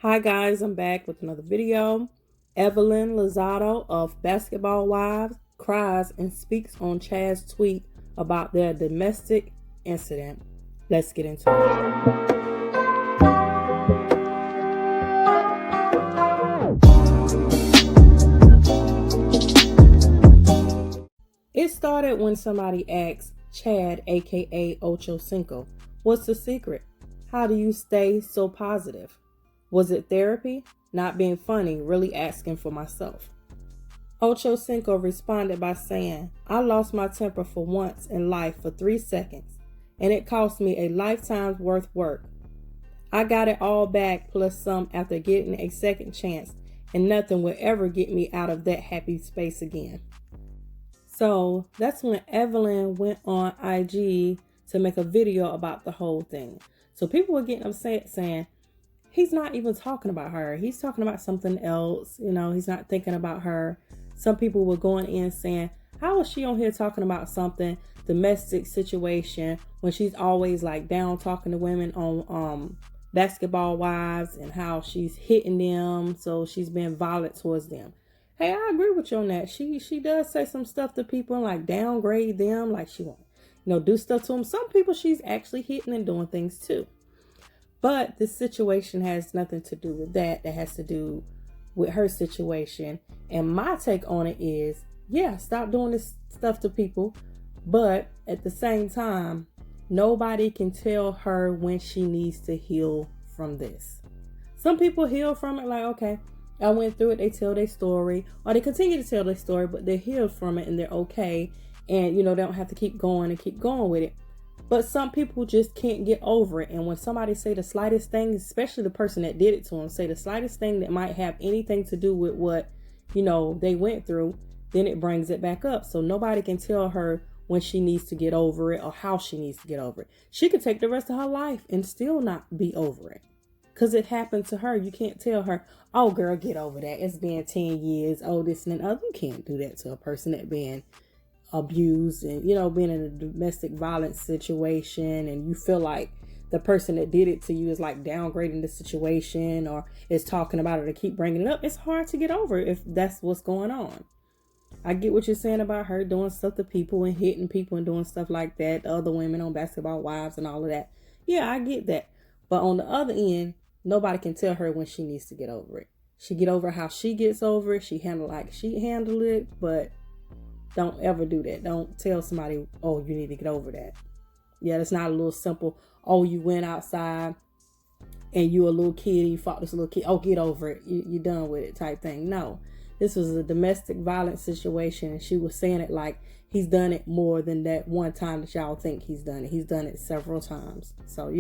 Hi guys, I'm back with another video. Evelyn Lozada of Basketball Wives cries and speaks on Chad's tweet about their domestic incident. Let's get into it. It started when somebody asked Chad, aka Ochocinco, what's the secret? How do you stay so positive? Was it therapy? Not being funny, really asking for myself. Ochocinco responded by saying, I lost my temper for once in life for 3 seconds, and it cost me a lifetime's worth work. I got it all back plus some after getting a second chance, and nothing will ever get me out of that happy space again. So that's when Evelyn went on IG to make a video about the whole thing. So people were getting upset saying, he's not even talking about her. He's talking about something else. He's not thinking about her. Some people were going in saying, how is she on here talking about something, domestic situation, when she's always like down talking to women on Basketball Wives and how she's hitting them. So she's being violent towards them. Hey, I agree with you on that. She does say some stuff to people and like downgrade them. Like she won't, do stuff to them. Some people she's actually hitting and doing things too. But this situation has nothing to do with that. That has to do with her situation. And my take on it is, yeah, stop doing this stuff to people. But at the same time, nobody can tell her when she needs to heal from this. Some people heal from it like, okay, I went through it. They tell their story, or they continue to tell their story, but they're healed from it and they're okay. And, they don't have to keep going with it. But some people just can't get over it. And when somebody say the slightest thing, especially the person that did it to them, say the slightest thing that might have anything to do with what, they went through, then it brings it back up. So nobody can tell her when she needs to get over it or how she needs to get over it. She could take the rest of her life and still not be over it. Because it happened to her. You can't tell her, oh, girl, get over that. It's been 10 years. Oh, this and that. Oh, you can't do that to a person that been abused and being in a domestic violence situation, and you feel like the person that did it to you is like downgrading the situation or is talking about it or keep bringing it up. It's hard to get over if that's what's going on. I get what you're saying about her doing stuff to people and hitting people and doing stuff like that, the other women on Basketball Wives and all of that. Yeah, I get that. But on the other end, nobody can tell her when she needs to get over it. She get over how she gets over it. She handle it, but don't ever do that. Don't tell somebody, oh, you need to get over that. Yeah, it's not a little simple, oh, you went outside and you a little kid, you fought this little kid, oh, get over it, you're done with it type thing. No, this was a domestic violence situation, and she was saying it like he's done it more than that one time that y'all think he's done it. He's done it several times. So,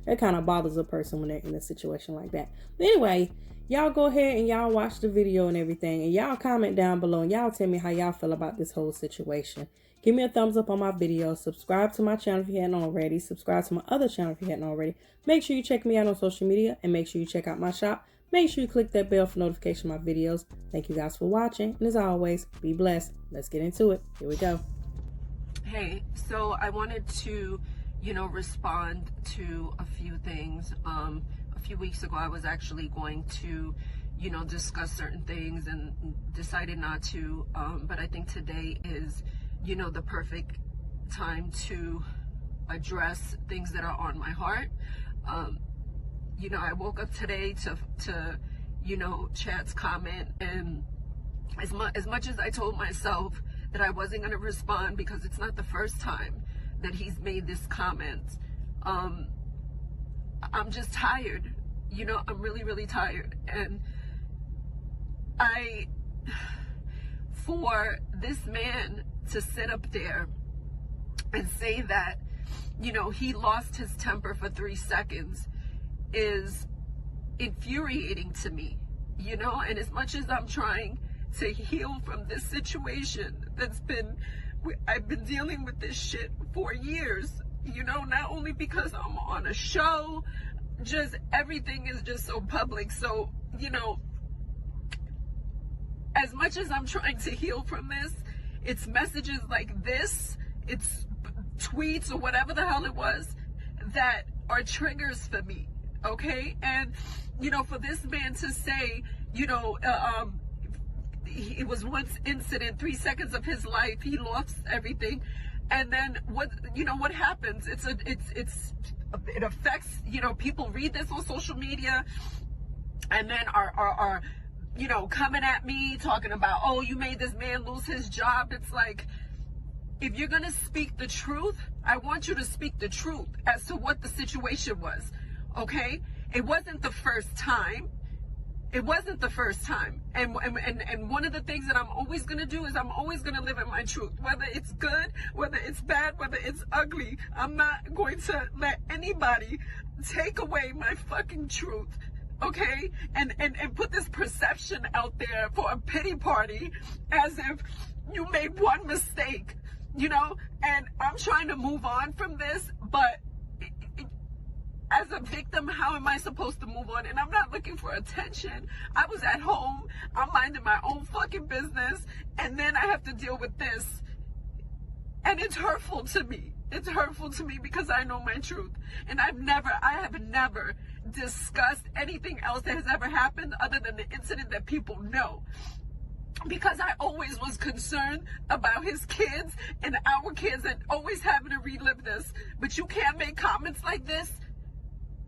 that kind of bothers a person when they're in a situation like that. But anyway, y'all go ahead and y'all watch the video and everything, and y'all comment down below and y'all tell me how y'all feel about this whole situation. Give me a thumbs up on my video. Subscribe to my channel if you hadn't already. Subscribe to my other channel if you hadn't already. Make sure you check me out on social media, and make sure you check out my shop. Make sure you click that bell for notification of my videos. Thank you guys for watching, and as always, be blessed. Let's get into it. Here we go. Hey, so I wanted to, respond to a few things. A few weeks ago, I was actually going to, discuss certain things and decided not to. But I think today is, the perfect time to address things that are on my heart. I woke up today to Chad's comment, and as much as I told myself that I wasn't going to respond because it's not the first time that he's made this comment, I'm just tired. I'm really, really tired. And for this man to sit up there and say that, he lost his temper for 3 seconds is infuriating to me, and as much as I'm trying to heal from this situation I've been dealing with this shit for years, not only because I'm on a show, just everything is just so public. So, as much as I'm trying to heal from this, it's messages like this, it's tweets or whatever the hell it was that are triggers for me. okay? And, you know, for this man to say, you know, it was one incident, 3 seconds of his life, he lost everything. And then what, you know, what happens? It affects, you know, people read this on social media and then are, you know, coming at me talking about, oh, you made this man lose his job. It's like, if you're going to speak the truth, I want you to speak the truth as to what the situation was, okay? It wasn't the first time. It wasn't the first time. And one of the things that I'm always going to do is I'm always going to live in my truth. Whether it's good, whether it's bad, whether it's ugly, I'm not going to let anybody take away my fucking truth. Okay, and put this perception out there for a pity party as if you made one mistake, you know. And I'm trying to move on from this, but as a victim, how am I supposed to move on? And I'm not looking for attention. I was at home, I'm minding my own fucking business, and then I have to deal with this. And it's hurtful to me. It's hurtful to me because I know my truth. And I have never discussed anything else that has ever happened other than the incident that people know. Because I always was concerned about his kids and our kids and always having to relive this. But you can't make comments like this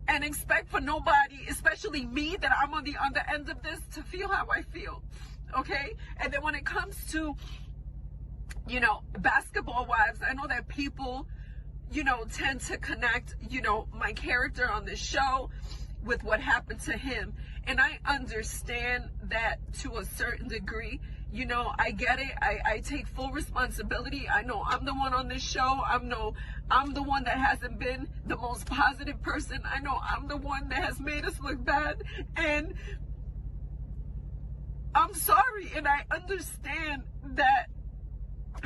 and expect for nobody, especially me, that I'm on the other end of this, to feel how I feel. Okay? And then when it comes to, you know, basketball wives, I know that people, you know, tend to connect, you know, my character on this show with what happened to him. And I understand that to a certain degree. You know, I get it. I take full responsibility. I know I'm the one on this show. I'm the one that hasn't been the most positive person. I know I'm the one that has made us look bad. And I'm sorry. And I understand that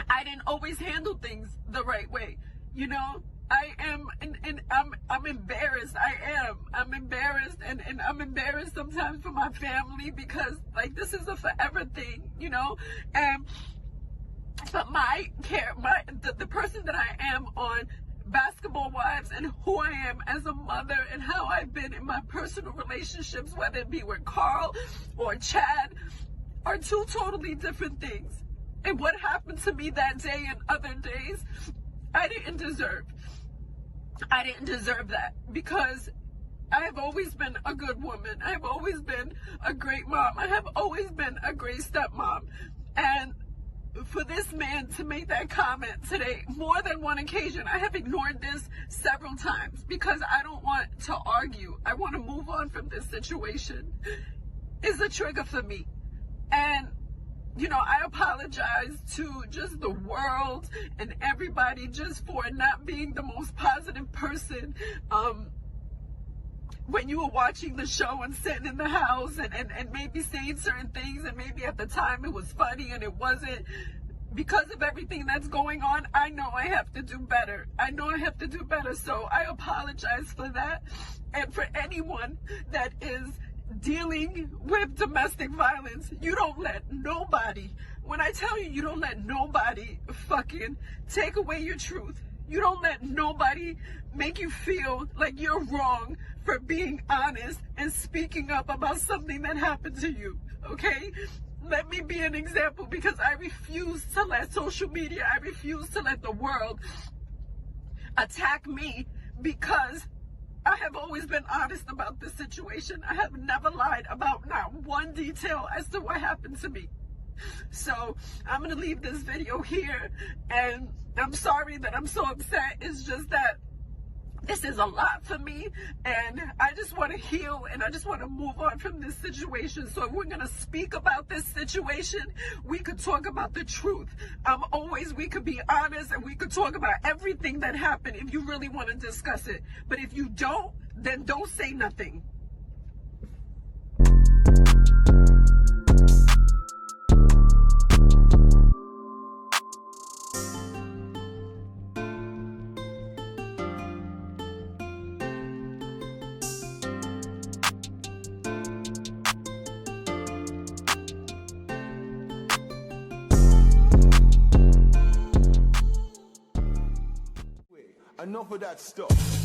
I didn't always handle things the right way. You know, I am, and I'm embarrassed. I'm embarrassed, and I'm embarrassed sometimes for my family because, like, this is a forever thing, you know. And but the person that I am on Basketball Wives and who I am as a mother and how I've been in my personal relationships, whether it be with Carl or Chad, are two totally different things. And what happened to me that day and other days, I didn't deserve. I didn't deserve that because I have always been a good woman. I have always been a great mom. I have always been a great stepmom. And for this man to make that comment today, more than one occasion, I have ignored this several times because I don't want to argue. I want to move on from this situation. It's a trigger for me. And you know, I apologize to just the world and everybody just for not being the most positive person when you were watching the show and sitting in the house and maybe saying certain things, and maybe at the time it was funny and it wasn't. Because of everything that's going on, I know I have to do better. I know I have to do better. So I apologize for that. And for anyone that is dealing with domestic violence, you don't let nobody, when I tell you, you don't let nobody fucking take away your truth. You don't let nobody make you feel like you're wrong for being honest and speaking up about something that happened to you, okay? Let me be an example, because I refuse to let social media, I refuse to let the world attack me, because I have always been honest about this situation. I have never lied about not one detail as to what happened to me. So I'm going to leave this video here, and I'm sorry that I'm so upset. It's just that this is a lot for me, and I just want to heal, and I just want to move on from this situation. So if we're going to speak about this situation, we could talk about the truth. We could be honest, and we could talk about everything that happened if you really want to discuss it. But if you don't, then don't say nothing. Enough of that stuff.